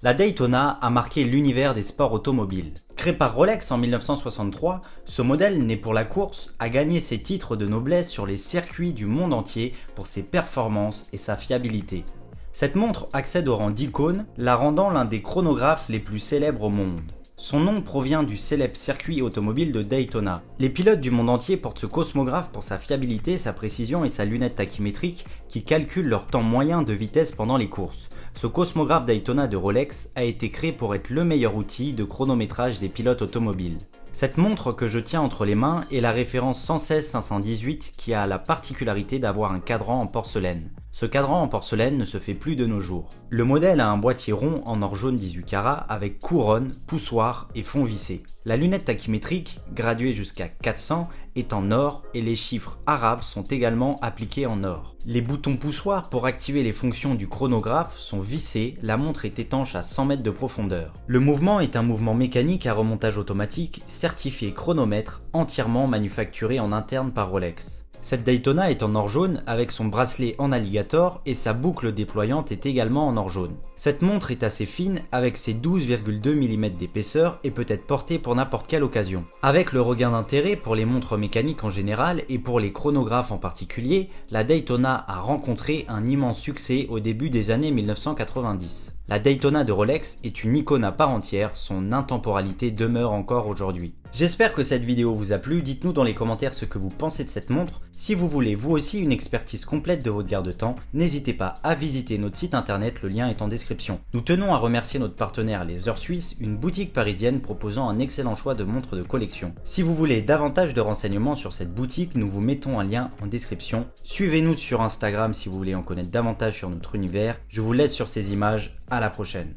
La Daytona a marqué l'univers des sports automobiles. Créé par Rolex en 1963, ce modèle né pour la course a gagné ses titres de noblesse sur les circuits du monde entier pour ses performances et sa fiabilité. Cette montre accède au rang d'icône, la rendant l'un des chronographes les plus célèbres au monde. Son nom provient du célèbre circuit automobile de Daytona. Les pilotes du monde entier portent ce cosmographe pour sa fiabilité, sa précision et sa lunette tachymétrique qui calculent leur temps moyen de vitesse pendant les courses. Ce cosmographe Daytona de Rolex a été créé pour être le meilleur outil de chronométrage des pilotes automobiles. Cette montre que je tiens entre les mains est la référence 116-518 qui a la particularité d'avoir un cadran en porcelaine. Ce cadran en porcelaine ne se fait plus de nos jours. Le modèle a un boîtier rond en or jaune 18 carats avec couronne, poussoir et fond vissé. La lunette tachymétrique, graduée jusqu'à 400, est en or et les chiffres arabes sont également appliqués en or. Les boutons poussoirs pour activer les fonctions du chronographe sont vissés, la montre est étanche à 100 mètres de profondeur. Le mouvement est un mouvement mécanique à remontage automatique, certifié chronomètre, entièrement manufacturé en interne par Rolex. Cette Daytona est en or jaune avec son bracelet en alligator et sa boucle déployante est également en or jaune. Cette montre est assez fine avec ses 12,2 mm d'épaisseur et peut être portée pour n'importe quelle occasion. Avec le regain d'intérêt pour les montres mécaniques en général et pour les chronographes en particulier, la Daytona a rencontré un immense succès au début des années 1990. La Daytona de Rolex est une icône à part entière, son intemporalité demeure encore aujourd'hui. J'espère que cette vidéo vous a plu, dites-nous dans les commentaires ce que vous pensez de cette montre. Si vous voulez vous aussi une expertise complète de votre garde-temps, n'hésitez pas à visiter notre site internet, le lien est en description. Nous tenons à remercier notre partenaire Les Heures Suisses, une boutique parisienne proposant un excellent choix de montres de collection. Si vous voulez davantage de renseignements sur cette boutique, nous vous mettons un lien en description. Suivez-nous sur Instagram si vous voulez en connaître davantage sur notre univers. Je vous laisse sur ces images, à la prochaine.